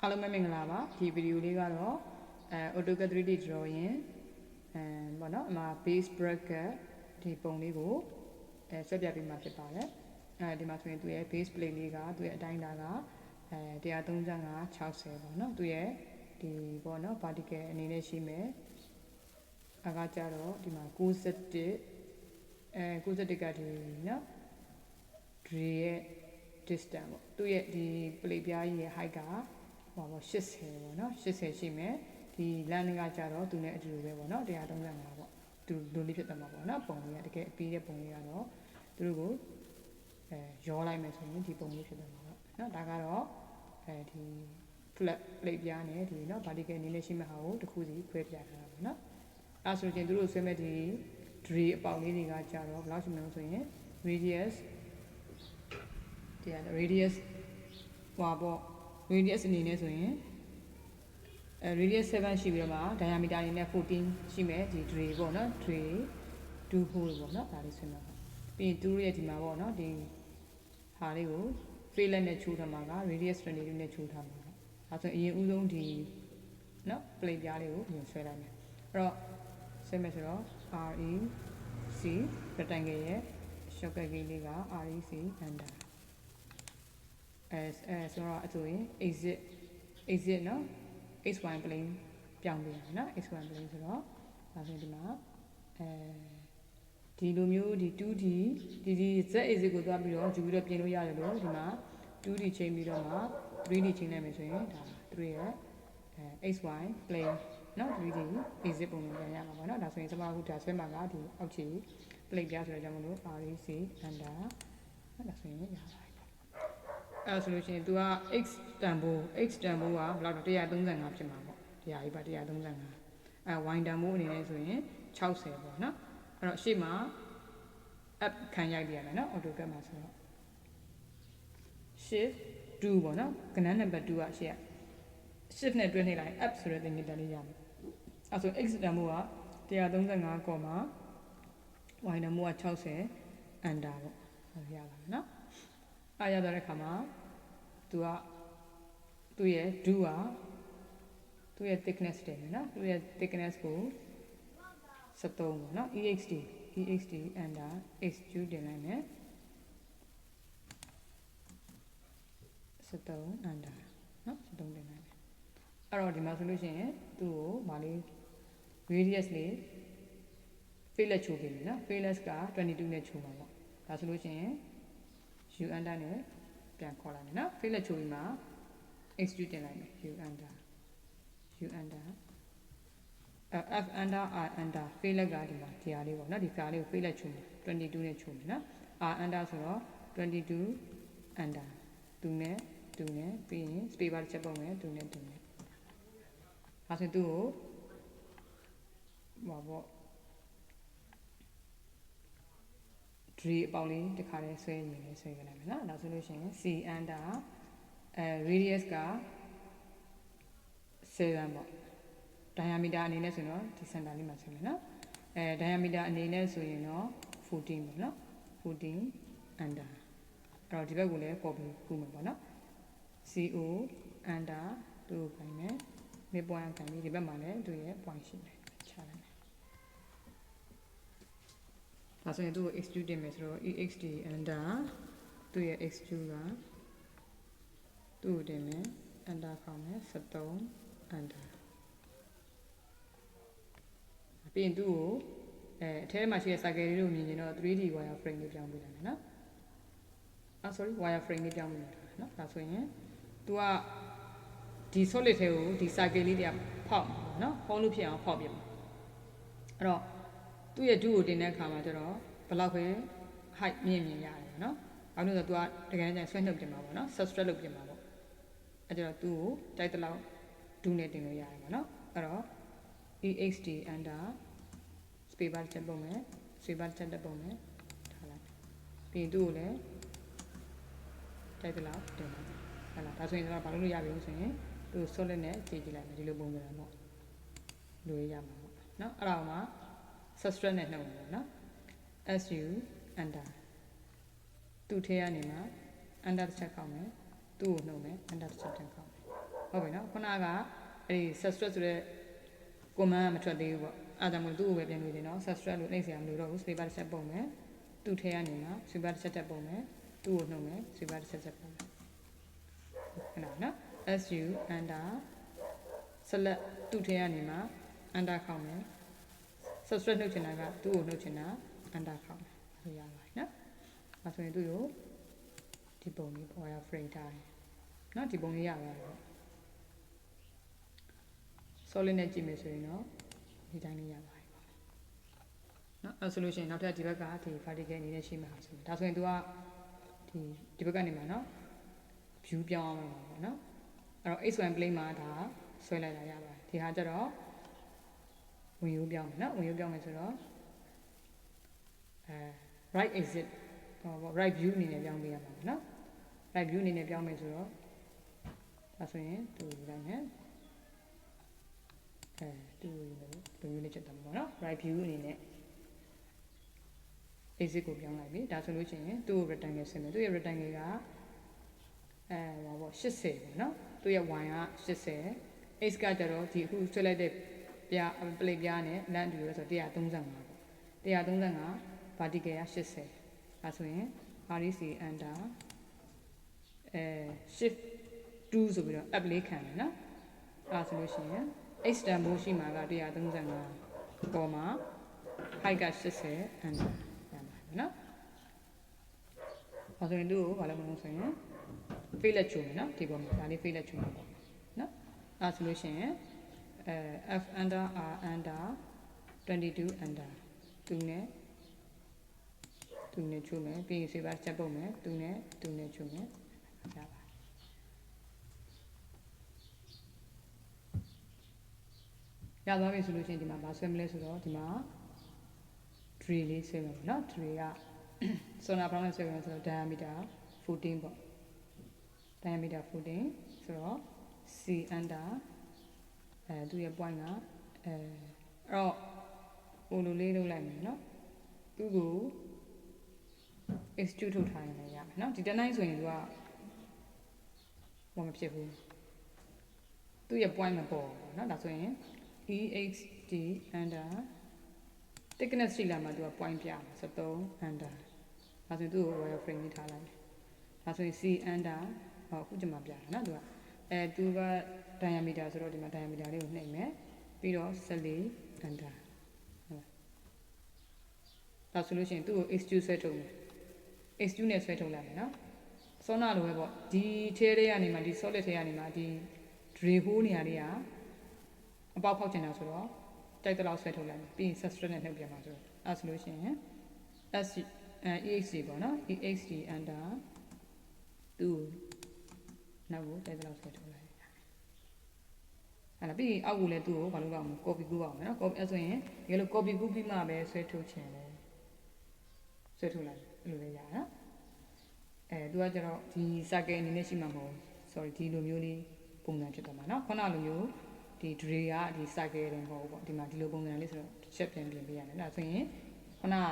အားလုံးပဲမင်္ဂလာပါဒီဗီဒီယိုလေးကတော့AutoCAD 3D drawing ပေါ့နော်အမှာ base bracket ဒီပုံလေးကိုဆွဲပြပေးမှာဖြစ်ပါတယ်ဒီမှာဆိုရင်သူရဲ့ base plate လေးကသူရဲ့အတိုင်းအတာက135 60ပေါ့နော်သူရဲ့ဒီပေါ့နော် vertical အနေနဲ့ရှိမယ်အခါကျတော့ဒီမှာ91ကဒီနော် dre ရဲ့ distance ပေါ့သူရဲ့ဒီ plate ပြားကြီးရဲ့ height က80ပေါ့နော်80ရှိမယ်ဒီ length ကကြတော့သူနဲ့အတူတူပဲပေါ့နော်135ပေါ့သူလိုလေးဖြစ်သွားမှာပေါ့နော်ပုံလေးကတကယ်အပြီးတဲ့ပုံလေးကတော့သူတို့ကိုရောလိုက်မယ်ဆိုရင်ဒီပုံလေးဖြစ်သွားမှာပေါ့နော်ဒါကတော့ဒီ flat plate ပြားနဲ့ဒီနော် vertical အနေနဲ့ရှိမဲ့ဟာကိုတစ်ခုစီခွဲပြထားတာပေါ့နော်အဲဆိုရင်သူတို့ဆွဲမဲ့ဒီ dre အပေါက်လေးတွေကကြတော့ဘယ်လောက်ရှိမလဲဆိုရင် radius radius ဟွာပေါ့radius အနေနဲ့ဆိုရင်radius 7ရှိပြီးတော့မှ diameter အနေနဲ့14ရှိမယ်ဒီ dre ပေါ့နော် dre 2 hole ပေါ့နော်ဒါလေးဆွဲမှာပေါ့ပြီးရင်သူတို့ရဲ့ဒီမှာပေါ့နော်ဒီဟာလေးကို fillet နဲ့ချိုးထားမှာက radius 22နဲ့ချိုးထားမှာပေါ့ဒါဆိုရင်အရင်ဦးဆုံးဒီနော် plate ပြားလေးကိုပြင်ဆွဲလိုက်မယ်အဲ့တော့ဆွဲမယ်ဆိုတော့ REC rectangle ရဲ့ shortcut key လေးက REC enterဆိုတော့အတူရင် exit နော် xy plane ပြောင်းပေးရမယ်နော် xy plane ဆိုတော့ဒါဆိုရင်ဒီမှာဒီလိုမျိုးဒီ 2D ဒီ z exit ကိုသွားပြီးတော့ယူပြီးတော့ပြင်လို့ရတယ်လို့ဒီမှာ 2D ချိန်ပြီးတော့မှ 3D ချိန်လိုက်မယ်ဆိုရင်ဒါ3ရဲ့xy plane နော် 3D exit ပုံစံပြန်ရမှာပေါ့နော်ဒါဆိုရင်စမအခုဒါဆွဲမှာကဒီအောက်ခြေ plate ပြဆိုတော့ကြောင့်မလို့ REC under ဒါဆိုရင်ရပါတယ်အဲ့ဆိုလို့ရှိရင် तू က x တန်ဖိုးကဘယ်လောက်တော့135ဖြစ်မှာပေါ့တရားကြီးပါ135y တန်ဖိုးအနေနဲ့ဆိုရင်60ပေါ့နော်အဲ့တော့ရှေ့မှာ up ခံရိုက်ပြရမယ်နော် AutoCAD မှာဆိုတော့ shift 2ပေါ့နော်ကဏ္ဍနံပါတ်2ကရှေ့က shift နဲ့တွဲနှိပ်လိုက် up ဆိုတဲ့သင်္ကေတလေးရမယ်အဲ့ဆို x တန်ဖိုးက135, y တန်ဖိုးက60 under ပေါ့အဲ့ရပါမယ်နော်အားရတဲ့အခါမှာသူရဲ့ do ကသူရဲ့ thickness တယ်နော်သူရဲ့ thickness ကို73ပေါ့နော် exd under xq တင်လိုက်မယ်73 under နော်73တင်လိုက်မယ်အဲ့တော့ဒီမှာဆိုလို့ရှိရင်သူ့ကိုဗာလေး radius လေး fillet ချိုးပေးမယ်နော် fillet က22နဲ့ချိုးမှာပေါ့ဒါဆိုလို့ရှိရင်u under နဲ့ပြန်ခေါ်လိုက်မယ်နော် fillet ချိုးပြီးမှ extrude တင်လိုက်မယ် u under f under r under fillet ကဒီမှာဒီဟာလေးပေါ့နော်ဒီဖာလေးကို fillet ချိုးမယ်22နဲ့ချိုးမယ်နော် r under ဆိုတော့22 under သူနဲ့ပြီးရင် space bar တစ်ချက်ပုံမယ်သူနဲ့ဒါဆိုရင်သူ့ကိုဟောပေါ့dre အပေါက်လေးတစ်ခါတည်းဆွဲရင်လည်းဆွဲကြလိုက်မယ်နော်ဒါဆိုလို့ရှိရင် c under radius က7ပေါ့ diameter အနေနဲ့ဆိုတော့ဒီ center လေးမှာဆွဲမယ်နော်diameter အနေနဲ့ဆိုရင်တော့14ပေါ့နော်14 under အဲ့တော့ဒီဘက်ကိုလည်းပေါ်ပြီးကူးမယ်ပေါ့နော် co under သူ့ကိုခိုင်းမယ် midpoint ခိုင်းပြီးဒီဘက်မှာလည်းသူ့ရဲ့ point ရှိတယ်ချလိုက်မယ်ဒါဆိုရင်သူ့ကို extrude တင်မယ်ဆိုတော့ exd under သူ့ရဲ့ extrude ကသူ့ကိုတင်မယ် under ခေါင်းမယ်73 under ပြီးရင်သူ့ကိုအထဲမှာရှိတဲ့ circle လေးကိုမြင်ရင်တော့ 3D wire frame လေးပြောင်းပေးလိုက်မယ်နော်sorry wire frame လေးပြောင်းပေးလိုက်တာနော်ဒါဆိုရင် तू ကဒီ solid ထဲကိုဒီ circle လေးတွေကဖောက်မှာနော်ဟောလို့ဖြစ်အောင်ဖောက်ပြမှာအဲ့တော့သူ့ရဲ့ do ကိုတင်တဲ့အခါမှာကျတော့ဘယ်လောက်ပဲ height မြင့်ရတယ်နော်ဘာလို့လဲဆိုတော့ तू ကတကယ်တမ်းဆွဲနှုတ်တင်မှာပေါ့နော် subtract လုပ်ပြင်မှာပေါ့အဲ့ကျတော့ तू ကိုတိုက်တလောက် do နဲ့တင်လို့ရတယ်ပေါ့နော်အဲ့တော့ exd under space bar ချက်ပုံမယ် space bar ချက်တက်ပုံမယ်ထားလိုက်ပြီးရင်သူ့ကိုလည်းတိုက်တလောက်တင်ပါဟုတ်လားဒါဆိုရင်တော့ဘာလို့ရပြီလို့ဆိုရင်သူ solid နဲ့ခြေကြည့်လိုက်မယ်ဒီလိုပုံစံပေါ့လိုရမှာပေါ့နော်အဲ့ဒါမှ subtract နဲ့နှုတ်မယ်နော် su under သူ့ထဲကနေမှ under တစ်ချက်ကောက်မယ်သူ့ကိုနှုတ်မယ် under တစ်ချက်ထပ်ကောက်မယ် ဟုတ်ပြီနော်ခုနကအဲ့ဒီ subtract ဆိုတဲ့ command မထွက်သေးဘူးပေါ့အဲ့ဒါကြောင့်မို့သူ့ကိုပဲပြန်လို့နေနော် subtract လို့နှိပ်စရာမလိုတော့ဘူး sweeper တစ်ချက်ပုံမယ်သူ့ထဲကနေမှာ sweeper တစ်ချက်တက်ပုံမယ်သူ့ကိုနှုတ်မယ် sweeper တစ်ချက်ပုံမယ်ဟုတ်လားနော် su under select သူ့ထဲကနေမှာ under ခေါက်မယ် subtract နှုတ်ချင်တာကသူ့ကိုနှုတ်ချင်တာ under ခေါက်မယ်ဆိုရပါတယ်နော်အဲဆိုရင်သူ့ကိုဒီပုံလေးပေါ်ရ frame ထားတယ်နော်ဒီပုံလေးရပါတယ် solid နဲ့ကြည့်မယ်ဆိုရင်တော့ဒီတိုင်းလေးရပါတယ်ပေါ့နော်အဲဆိုလို့ရှိရင်နောက်ထပ်ဒီဘက်ကဒီ vertical အနေနဲ့ရှိမှာဆိုဒါဆိုရင် तू ကဒီဘက်ကနေမှာနော် view ပြောင်းအောင်လုပ်ပါပေါ့နော်အဲ့တော့ x1 plane မှာဒါဆွဲလိုက်တာရပါတယ်ဒီဟာကျတော့ဝင်ရိုးပြောင်းမယ်နော်ဝင်ရိုးပြောင်းမယ်ဆိုတော့right exit ဟော right view အနေနဲ့ပြောင်းပေးရမှာပေါ့နော် right view အနေနဲ့ပြောင်းမယ်ဆိုတော့ဒါဆိုရင်သူဒီတိုင်းနဲ့သူလူမျိုးလေးချက်တယ်ပေါ့နော် right view အနေနဲ့ exit ကိုပြောင်းလိုက်ပြီဒါဆိုလို့ရှိရင်သူ့ rectangle ဆင်းမယ်သူ့ရဲ့ rectangle ကဟောပေါ့80ပေါ့နော်သူ့ရဲ့ y က80 x ကကြတော့ဒီအခုဆွဲလိုက်တဲ့ပြပလိပြားနဲ့လမ်းတူလို့ဆို135ပေါ့135 vertical က80ဒါဆိုရင် RC under shift 2ဆိုပြီးတော့ up လေးခံတယ်နော်အဲဆိုလို့ရှိရင် x တန်ဖိုးရှိမှာက135ပေါ်မှာ height က80 under ရမှာပဲနော်အဲဆိုရင်တို့ဘာလို့မလုပ်ဆိုရင် face လက်ချုံမယ်နော်ဒီပေါ်မှာဒါလေး face လက်ချုံမှာပေါ့နော်အဲဆိုလို့ရှိရင်f under r under 22 under သူနဲ့ချုံမယ်ပြီးရင် save ချက်ပုတ်မယ်သူနဲ့ချုံမယ်ရပါရသွားပြီဆိုလို့ရှိရင်ဒီမှာမဆွဲမလဲဆိုတော့ဒီမှာ tray လေးဆွဲမယ်ပေါ့နော် tray က sonar brown နဲ့ဆွဲမယ်ဆိုတော့ diameter 14ပေါ့ diameter 14ဆိုတော့ c under သူရဲ့ point ကအဲ့တော့ဟိုလိုလေးလုပ်လိုက်မယ်နော်သူ့ကို extrude ထုတ်ထားရင်လည်းရမယ်နော်ဒီတန်းတိုင်းဆိုရင်သူကဘာမဖြစ်ဘူးသူ့ရဲ့ point မပေါ်ဘူးနော်ဒါဆိုရင် EXD under thickness ရှိလာမှသူက point ပြမယ်73 under ဒါဆိုရင်သူ့ကို wire frame လေးထားလိုက်ဒါဆိုရင် C under ဟောအခုကျမှပြတာနော်သူကသူက diameter ဆိုတော့ဒီမှာ diameter လေးကိုနှိပ်မယ်ပြီးတော့14 under ဟုတ်ဒါဆိုလို့ရှိရင်သူ့ကို extrude ဆွဲထုတ်မယ် extrude နဲ့ဆွဲထုတ်လိုက်မယ်နော်စောနာလိုပဲပေါ့ဒီထဲထဲကနေမှဒီ solid ထဲကနေမှဒီ drill hole နေရာလေးကအပေါက်ဖောက်ချင်တာဆိုတော့တိုက်တဲ့လောက်ဆွဲထုတ်လိုက်မယ်ပြီးရင် substrate နဲ့နှုတ်ပြန်ပါဆိုတော့အဲဆိုလို့ရှိရင် EXD ပေါ့နော် EXD under သူ့နောက်ကိုတိုက်တဲ့လောက်ဆွဲထုတ်လိုက်အဲ့ဒါပြီးအောက်ကိုလည်းသူ့ကိုဘာလို့လုပ်အောင် copy ကူးအောင်မယ်နော် copy အဲ့ဆိုရင်ဒီလို copy ကူးပြီးမှပဲဆွဲထုတ်ချင်တယ်ဆွဲထုတ်လိုက်အဲ့လိုလေးရနော်သူကကျတော့ဒီ circle အနေနဲ့ရှိမှာမဟုတ် sorry ဒီလိုမျိုးလေးပုံစံဖြစ်သွားမှာနော်ခုနလိုမျိုးဒီ tray ကဒီ circle တွေမဟုတ်ဘူးပေါ့ဒီမှာဒီလိုပုံစံလေးဆိုတော့ချက်ပြန်ပြင်ပေးရတယ်အဲ့ဒါဆိုရင်ခုနက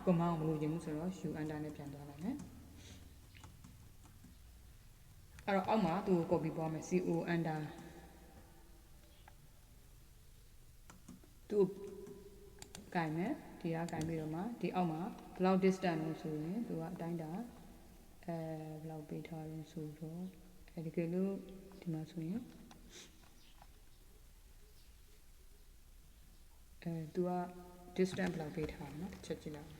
command ကိုမလို့ခြင်းဘူးဆိုတော့ u under နဲ့ပြန်သွားလိုက်မယ်အဲ့တော့အောက်မှာသူ့ကို copy ပွားမယ် co under သူ့ကိုင်မယ်ဒီကကိုင်ပြီးတော့မှဒီအောက်မှာဘယ်လောက် distance လို့ဆိုရင်သူကအတိုင်းတာဘယ်လောက်ပေးထားလို့ဆိုတော့ဒီကလို့ဒီမှာဆိုရင်သူက distance ဘယ်လောက်ပေးထားနော်တစ်ချက်ကြည့်လိုက်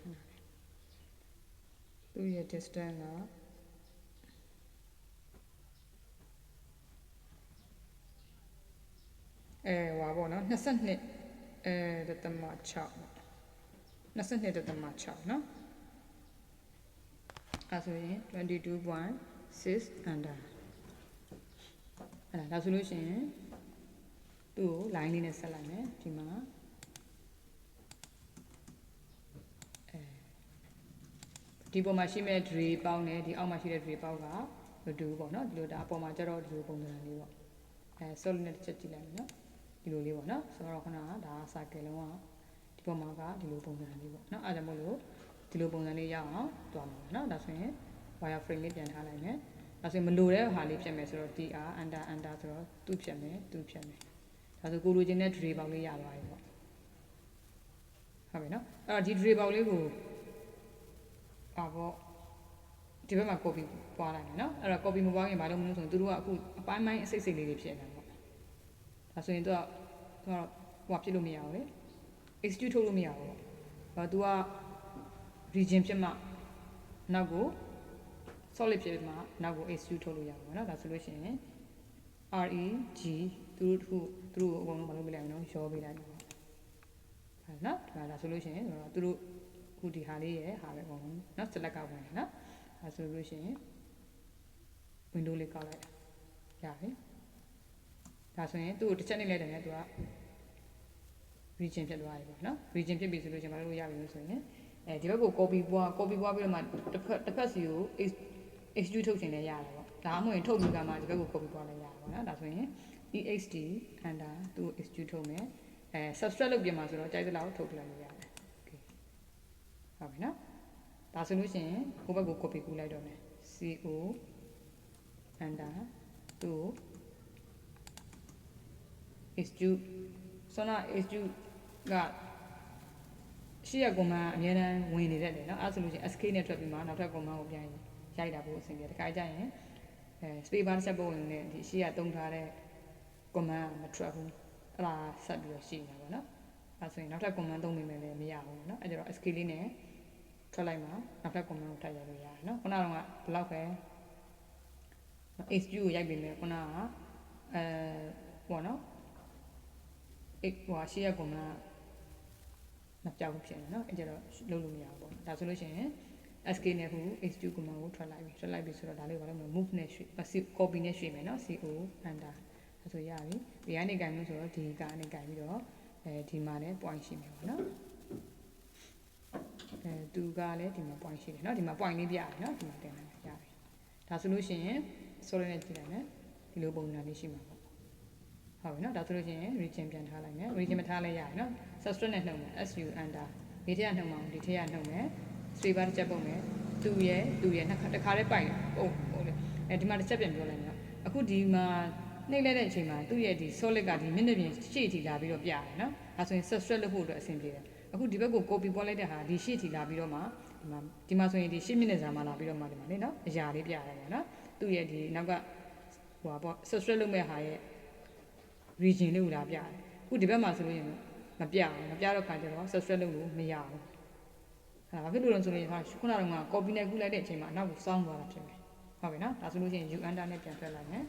သူရဲ့ distance ကဟွာပေါ့နော်22ဒသမ6 22.6နော်အဲဆိုရင် 22.6 under အဲ့ဒါဆိုလို့ရှိရင်သူ့ကို line လေးနဲ့ဆက်လိုက်မယ်ဒီမှာဒီပေါ်မှာရှိမဲ့ tray ပေါင်းနဲ့ဒီအောက်မှာရှိတဲ့ tray ပေါင်းကမတူဘူးပေါ့နော်ဒီလိုဒါအပေါ်မှာကျတော့ဒီလိုပုံစံလေးပေါ့solid နဲ့တစ်ချက်ကြည့်လိုက်မယ်နော်ဒီလိုလေးပေါ့နော်ဆိုတော့ခုနကဒါ circle လုံးကဒီပေါ်မှာကဒီလိုပုံစံလေးပေါ့နော်အားကြောင့်မို့လို့ဒီလိုပုံစံလေးရအောင်တွားမှာပေါ့နော်ဒါဆိုရင် wire frame လေးပြန်ထားလိုက်မယ် ဒါဆိုရင်မလိုတဲ့ဟာလေးဖြတ်မယ်ဆိုတော့ tr under ဆိုတော့သူ့ဖြတ်မယ်ဒါဆိုကိုလိုချင်တဲ့ tray ပေါက်လေးရသွားပြီပေါ့ဟုတ်ပြီနော်အဲ့တော့ဒီ tray ပေါက်လေးကိုပေါ့ဒီဘက်မှာ copy ပွားလိုက်မယ်နော်အဲ့တော့ copy မပွားခင်ဘာလို့မလုပ်ဆိုရင်သူတို့ကအခုအပိုင်းပိုင်းအစိတ်စိတ်လေးတွေဖြစ်နေတာပေါ့ဒါဆိုရင်သူကဟိုဖြစ်လို့မရဘူးလေ execute ထုတ်လို့မရဘူးပေါ့သူက region ဖြစ်မှနောက်ကို solid ဖြစ်မှနောက်ကို execute ထုတ်လို့ရပါဘူးเนาะဒါဆိုလို့ရှိရင် reg သူတို့အကုန်လုံးမလုပ်ပြလိုက်ဘူးเนาะရောပေးလိုက်ပါဟုတ်နော်ဒါဆိုလို့ရှိရင်သူတို့ခုဒီဟာလေးရဲ့ဟာပဲအကုန်လုံးเนาะ select ကောက်ဝင်တယ်เนาะဒါဆိုလို့ရှိရင် window လေးကောက်လိုက်ရပြီဒါဆိုရင်သူ့ကိုတစ်ချက်နေလိုက်တယ်ねသူက region ဖြစ်သွားပြီပေါ့เนาะ region ဖြစ်ပြီဆိုလို့ရှိရင်မလုပ်ရပြီလို့ဆိုရင်ဒီဘက်ကို copy ပွားပြီးတော့မှတစ်ဖက်စီကို execute ထုတ်ခြင်းလည်းရတယ်ပေါ့ဒါမှမဟုတ်ရင်ထုတ်ပြီးကမှဒီဘက်ကို copy ပွားလည်းရတယ်ပေါ့နော်ဒါဆိုရင် ext under သူ့ execute ထုတ်မယ်subtract လုပ်ပြင်မှာဆိုတော့ကြိုက်သလောက်ထုတ်လိုက်လို့ရတယ် okay ဟုတ်ပြီနော်ဒါဆိုလို့ရှိရင်ဟိုဘက်ကို copy ကူးလိုက်တော့မယ် co under သူ့ execute ဆိုတော့ execute ကရှိရ command အများတန်းဝင်နေတတ်တယ်เนาะအဲ့ဆိုလို့ရှိရင် sk နဲ့ထွက်ပြီးမှနောက်ထပ် command ကိုပြန်ရိုက်တာပို့အဆင်ပြေတယ်တခါကြရင်space bar ဆက်ပို့ဝင်နေဒီရှိရတုံးထားတဲ့ command မထွက်ဘူးအဲ့ဒါဆက်ပြီးတော့ရှိနေတာပေါ့เนาะအဲ့ဆိုရင်နောက်ထပ် command သုံးမိမယ်လည်းမရဘူးเนาะအဲ့ကြတော့ sk လေးနဲ့ထွက်လိုက်မှနောက်ထပ် command ကိုထပ်ရိုက်လို့ရတယ်เนาะခုနကတော့ဘလောက်ပဲ hq ကိုရိုက်ပြီးမယ်ခုနကပေါ့เนาะရှိရ commandမပြောက်ဘူးဖြစ်နေเนาะအဲ့ကြတော့လုပ်လို့မရဘူးပေါ့ဒါဆိုလို့ရှိရင် sk နဲ့ဟို hq command ကိုထွက်လိုက်ပြီဆိုတော့ဒါလေးကိုဘာလို့မလဲ move နဲ့ရွှေ့ copy နဲ့ရွှေ့မယ်เนาะ co under ဒါဆိုရပြီဒီကနေကြိုင်လို့ဆိုတော့ဒီကနေကြိုင်ပြီးတော့ဒီမှာလည်း point ရှိမယ်ပေါ့เนาะသူကလည်းဒီမှာ point ရှိတယ်เนาะဒီမှာ point လေးပြရတယ်เนาะဒီမှာတင်လိုက်ရပြီဒါဆိုလို့ရှိရင် solid နဲ့ကြည့်လိုက်မယ်ဒီလိုပုံစံလေးရှိမှာပေါ့ဟုတ်ပြီเนาะဒါဆိုလို့ရှိရင် region ပြန်ထားလိုက်မယ် region မထားလဲရတယ်เนาะ subtract နဲ့နှုတ်မယ် su under ဒီထက်နှုတ်မအောင်ဒီထက်နှုတ်မယ် space bar တစ်ချက်ပုံမယ်သူရဲ့တစ်ခါလေးပိုက်ပုံဟုတ်လေဒီမှာတစ်ချက်ပြန်ပြောလိုက်မယ်အခုဒီမှာနှိပ်လိုက်တဲ့အချိန်မှာသူ့ရဲ့ဒီ solid ကဒီမျက်နှာပြင်ရှေ့ထိလာပြီးတော့ပြရတယ်เนาะဒါဆိုရင် subtract လုပ်ဖို့အတွက်အဆင်ပြေတယ်အခုဒီဘက်ကို copy ပွားလိုက်တဲ့ဟာဒီရှေ့ထိလာပြီးတော့မှဒီမှာဆိုရင်ဒီရှေ့မျက်နှာစာမှာလာပြီးတော့မှဒီမှာလေเนาะအရာလေးပြရတယ်ပေါ့เนาะသူ့ရဲ့ဒီနောက်ကဟိုပါပေါ့ subtract လုပ်မဲ့ဟာရဲ့ region လေးကိုလာပြတယ်အခုဒီဘက်မှာဆိုလို့ရင်မပြတော့ခါကျတော့ subtract လုပ်လို့မရဘူးဟာဘာဖြစ်လို့လဲဆိုရင်ခုနက copy နဲ့ကူးလိုက်တဲ့အချိန်မှာအနောက်ကိုစောင်းသွားတာဖြစ်မယ်ဟုတ်ပြီနော်ဒါဆိုလို့ရှိရင် u under နဲ့ပြန်ထွက်လိုက်မယ်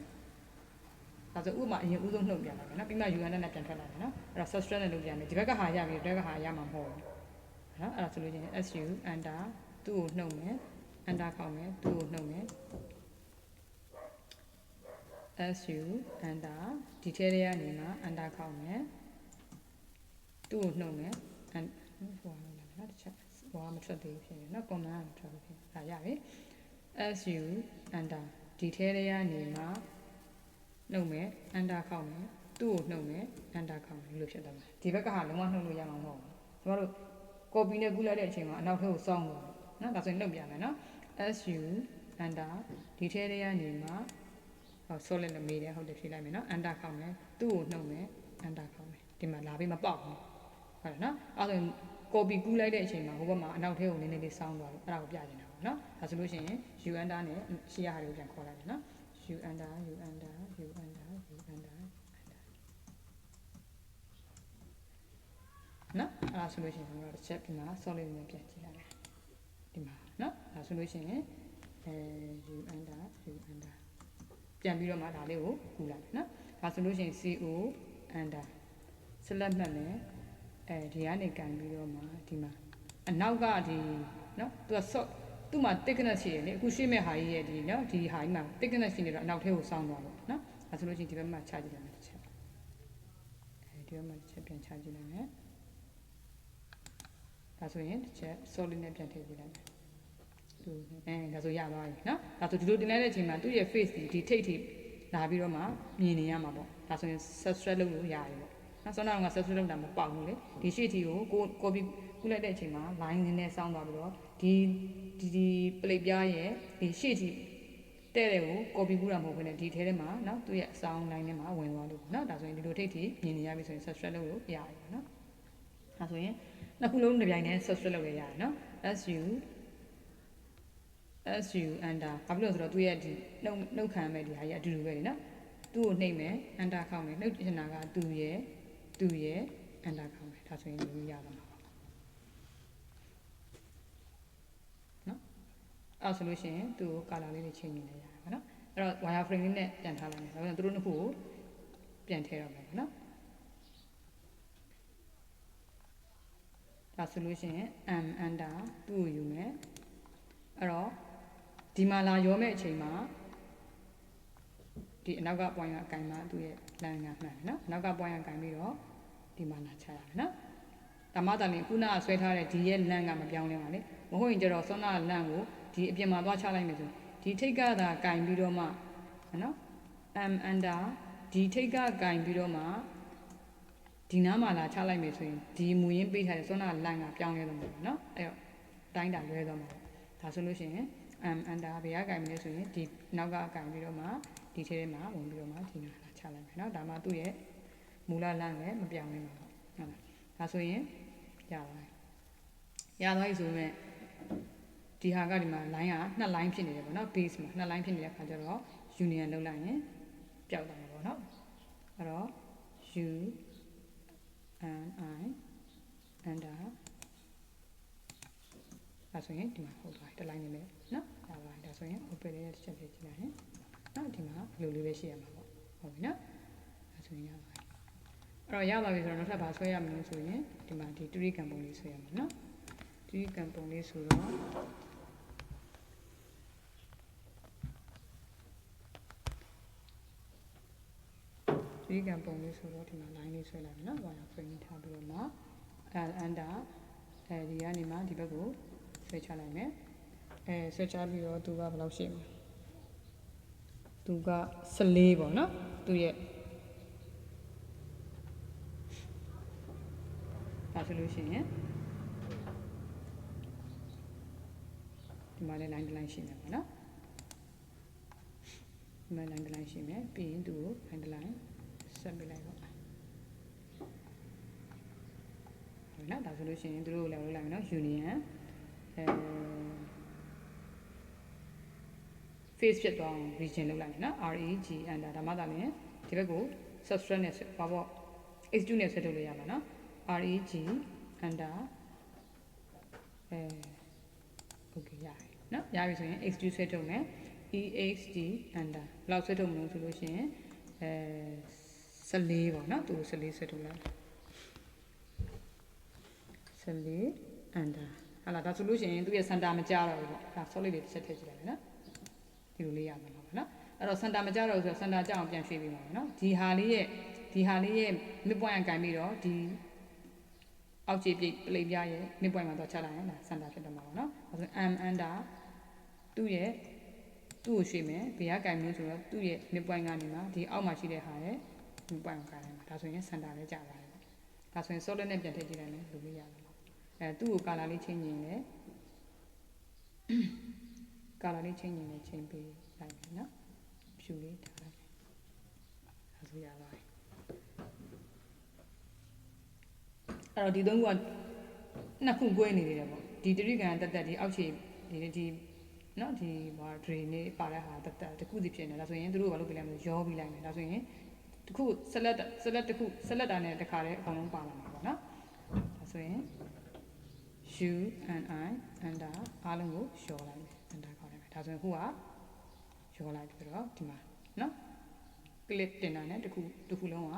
ဒါဆိုဥပမာအရင်ဦးဆုံးနှုတ်ပြန်လိုက်မယ်နော်ပြီးမှ u under နဲ့ပြန်ထွက်လိုက်မယ်နော်အဲ့တော့ subtract နဲ့လုပ်ပြန်မယ်ဒီဘက်ကဟာရပြီဒီဘက်ကဟာရမှာမဟုတ်ဘူးနော်အဲ့ဒါဆိုလို့ရှိရင် su under သူ့ကိုနှုတ်မယ် under ခေါက်မယ်သူ့ကိုနှုတ်မယ် su under ဒီထဲထဲကနေမှ under ခေါက်မယ်သူ့ကိုနှုတ်မယ်ဟိုလာမယ်နော်တစ်ချက်ဟိုမထွက်သေးဘူးဖြစ်နေနော် command မထွက်ဘူးဖြစ်ဒါရပြီ su under ဒီထဲထဲကနေမှနှုတ်မယ် under ခေါက်မယ်သူ့ကိုနှုတ်မယ် under ခေါက်မယ်လို့ဖြစ်သွားမယ်ဒီဘက်ကဟာလုံးဝနှုတ်လို့ရမှာမဟုတ်ဘူးကျမတို့ copy နဲ့ကူးလိုက်တဲ့အချိန်မှာအနောက်ထပ်ကိုစောင်းသွားတယ်နော်ဒါဆိုရင်နှုတ်ပြမယ်နော် su under ဒီထဲထဲကနေမှsolid နဲ့မေးတယ်ဟုတ်တယ်ဖြေလိုက်မယ်နော် under ခေါက်မယ်သူ့ကိုနှုတ်မယ် under ခေါက်မယ်ဒီမှာလာပြီးမပေါက်ဘူးဟုတ်တယ်နော်အဲ့ဒါဆိုရင် copy ကူးလိုက်တဲ့အချိန်မှာဟိုဘက်မှာအနောက်ထဲကိုနည်းနည်းလေးစောင်းသွားတယ်အဲ့ဒါကိုပြနေတာပေါ့နော်ဒါဆိုလို့ရှိရင် u under နဲ့ရှေ့ရဟာတွေကိုပြန်ခေါ်လိုက်မယ်နော် u under နော်အဲ့ဒါဆိုလို့ရှိရင်ကျွန်တော်တစ်ချက်ဒီမှာ solid နဲ့ပြန်ကြည့်လိုက်မယ်ဒီမှာနော်ဒါဆိုလို့ရှိရင်u under ပြန်ပြီးတော့မှဒါလေးကိုကူးလိုက်နော်ဒါဆိုလို့ရှိရင် co under select မှတ်မယ်ဒီကနေကန်ပြီးတော့မှဒီမှာအနောက်ကဒီနော်သူ့မှာ thickness ရှိရလေအခုရှိမဲ့ဟာကြီးရဲ့ဒီနော်ဒီဟာကြီးမှာ thickness ရှိနေတော့အနောက်ထဲကိုစောင်းသွားလို့နော်ဒါဆိုလို့ရှိရင်ဒီဘက်မှာချကြည့်လိုက်မယ်တစ်ချက်ဒီဘက်မှာတစ်ချက်ပြန်ချကြည့်လိုက်မယ်ဒါဆိုရင်တစ်ချက် solid နဲ့ပြန်ထည့်ကြည့်လိုက်မယ်ဒါဆိုရသွားပြီနော်ဒါဆိုဒီလိုတင်လိုက်တဲ့အချိန်မှာသူ့ရဲ့ face ဒီထိတ်ထိလာပြီးတော့မှမြင်နေရမှာပေါ့ဒါဆိုရင် subtract လုပ်လို့ရတယ်ပေါ့နောက်ဆုံးတော့ငါ subtract လုပ်တာမပေါက်ဘူးလေဒီ sheet တီကို copy ကူးလိုက်တဲ့အချိန်မှာ line နည်းနည်းစောင်းသွားပြီးတော့ဒီ plate ပြားရဲ့ဒီ sheet တီ တဲ့တဲ့ကို copy ကူးတာမဟုတ်ဘဲနဲ့ဒီထဲထဲမှာเนาะသူ့ရဲ့အဆောင် line ထဲမှာဝင်သွားလို့เนาะဒါဆိုရင်ဒီလိုထိပ်ထိမြင်နေရပြီဆိုရင် subtract လုပ်လို့ရတယ်ပေါ့เนาะဒါဆိုရင်နှစ်ခုလုံးတစ်ပြိုင်တည်း subtract လုပ်ရရတယ်เนาะ su under ဘာဖြစ်လို့ဆိုတော့သူ့ရဲ့ဒီနှုတ်ခံမဲ့ဒီဟာကြီးအတူတူပဲလေเนาะသူ့ကိုနှိပ်မယ် under ခေါက်မယ်နှုတ်ချင်တာကသူ့ရဲ့ under ခေါက်မယ်ဒါဆိုရင်ဒီလိုရသွားမှာပေါ့เนาะအဲ့ဆိုလို့ရှိရင်သူ့ကို color လေးတွေ change နေရတယ်ပေါ့เนาะအဲ့တော့ wire frame လေးနဲ့ပြန်ထားလိုက်မယ်ဒါဆိုရင်သူတို့နှစ်ခုကိုပြန်ထည့်တော့မယ်ပေါ့เนาะဒါဆိုလို့ရှိရင် under သူ့ကိုယူမယ်အဲ့တော့ဒီမှာလာရောမဲ့အချိန်မှာဒီအနောက်က point ကအကင်မှာသူ့ရဲ့ line ကမှန်တယ်เนาะအနောက်က point ကကင်ပြီးတော့ဒီမှာလာချရမယ်เนาะဒါမှသာလျှင်ခုနကဆွဲထားတဲ့ဒီရဲ့ line ကမပြောင်းလဲပါလေမဟုတ်ရင်ကျတော့စောနာ line ကိုဒီအပြင်မှာသွားချလိုက်မယ်ဆိုဒီထိတ်ကသာကင်ပြီးတော့မှเนาะ under ဒီထိတ်ကကင်ပြီးတော့မှဒီနားမှာလာချလိုက်မယ်ဆိုရင်ဒီမူရင်းပေးထားတဲ့စောနာ line ကပြောင်းလဲတော့မှာเนาะအဲ့တော့တိုင်းတာလွဲသွားမှာဒါဆိုလို့ရှိရင်under ဘယ်ကကင်မလဲဆိုရင်ဒီနောက်ကကင်ပြီးတော့မှဒီထဲထဲမှာဝင်ပြီးတော့မှဒီနားလာချလိုက်မယ်เนาะဒါမှသူ့ရဲ့မူလ line လည်းမပြောင်းလဲမှာပေါ့ဟုတ်လားဒါဆိုရင်ရသွားပြီဆိုရင်ဒီဟာကဒီမှာ line ကနှစ် line ဖြစ်နေတယ်ပေါ့เนาะ base မှာနှစ် line ဖြစ်နေတဲ့အခါကျတော့ union လုပ်လိုက်ရင်ပျောက်သွားမှာပေါ့เนาะအဲ့တော့ u and I under ဒါဆိုရင်ဒီမှာဟုတ်သွားပြီတစ် line နေမယ်เนาะရသွားပြီဒါဆိုရင် open လေးတစ်ချက်ထည့်ကြည့်လိုက်ရင်เนาะဒီမှာဘယ်လိုလေးပဲရှိရမှာပေါ့ဟုတ်ပြီเนาะဒါဆိုရင်ရသွားပြီအဲ့တော့ရသွားပြီဆိုတော့နောက်ထပ်ဘာဆွဲရမလဲဆိုရင်ဒီမှာဒီ 3D ကံပုံလေးဆွဲရမှာเนาะ 3D ကံပုံလေးဆိုတော့ဒီကံပုံလေးဆိုတော့ဒီမှာ line လေးဆွဲလိုက်မယ်เนาะ wire frame ထားပြီးတော့မှunder ဒီကနေမှဒီဘက်ကိုဆွဲချလိုက်မယ်ဆွဲချပြီးတော့သူကဘယ်လောက်ရှိမလဲသူက14ပေါ့เนาะသူရဲ့ဒါဆိုလို့ရှိရင်ဒီမှာလည်း line တစ် line ရှိမယ်ပေါ့เนาะဒီမှာ line တစ် line ရှိမယ်ပြီးရင်သူကို line တစ် line ဆက်ပေးလိုက်ပေါ့ဟုတ်နော်ဒါဆိုလို့ရှိရင်သူတို့လည်းလုပ်လိုက်မယ်နော် union face ဖြစ်သွားအောင် region လုပ်လိုက်မယ်နော် reg under ဒါမှသာလျှင်ဒီဘက်ကို subtract နဲ့ပါပေါ့ h2 နဲ့ဆက်ထုတ်လို့ရမှာနော် reg under okay ရတယ်နော်ရပြီဆိုရင် h2 ဆက်ထုတ်မယ် exd under ဘယ်လောက်ဆက်ထုတ်မလို့ဆိုလို့ရှိရင်14ပေါ့နော်သူ14ဆက်ထုတ်လိုက်14 under ဟာလာဒါဆိုလို့ရှိရင်သူရဲ့ center မကြတော့ဘူးပေါ့ဒါ solid လေးတစ်ချက်ထည့်ကြည့်လိုက်မယ်နော်ဒီလိုလေးရမှာပေါ့နော်အဲ့တော့ center မကြတော့ဘူးဆိုတော့ center ကြအောင်ပြန်ရွှေ့ပေးပါမယ်နော်ဒီဟာလေးရဲ့ midpoint ကင်ပြီးတော့ဒီအောက်ခြေပြိတ်ပလိပ်ပြားရဲ့ midpoint မှာတော့ချလိုက်ရင်ဒါ center ဖြစ်တော့မှာပေါ့နော်ဒါဆိုရင် under သူ့ကိုရွှေ့မယ်ဘေးကကင်မျိုးဆိုတော့သူ့ရဲ့ midpoint ကနေမှဒီအောက်မှာရှိတဲ့ဟာရဲ့ midpoint ကိုကင်လိုက်မှာဒါဆိုရင် center လေးကျသွားတယ်ပေါ့ဒါဆိုရင် solid နဲ့ပြန်ထည့်ကြည့်လိုက်မယ်လို့လေးရတယ်ပေါ့သူ့ကို color လေး change ရင်လည်း color လေး change ရင်လည်း change ပေးလိုက်မယ်နော်ဖြူလေးထားလိုက်ဒါဆိုရသွားပြီအဲ့တော့ဒီသုံးခုကနှစ်ခုကွဲနေနေတယ်ပေါ့ဒီတရိကန်တက်တက်ဒီအောက်ခြေဒီနော်ဒီဘာ drain လေးပါတဲ့ဟာတက်တက်တစ်ခုစီဖြစ်နေဒါဆိုရင်တို့ကဘာလုပ်ပြလိုက်မလဲရောပြီးလိုက်မယ်ဒါဆိုရင်တစ်ခု select တစ်ခု select တာနဲ့တခါတည်းအကုန်လုံးပါလာမှာပေါ့နော်ဒါဆိုရင် u and I under အားလုံးကိုလျှော်လိုက်မယ် under ခေါ်လိုက်မယ်ဒါဆိုရင်ခုကလျှော်လိုက်ပြီးတော့ဒီမှာနော် clip တင်တာနဲ့တစ်ခုလုံး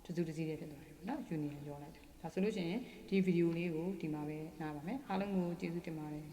ကတစုတစည်းတည်းဖြစ်သွားတယ်ပေါ့နော် union လျှော်လိုက်တယ်ဒါဆိုလို့ရှိရင်ဒီဗီဒီယိုလေးကိုဒီမှာပဲနားပါမယ်အားလုံးကိုကျေးဇူးတင်ပါတယ်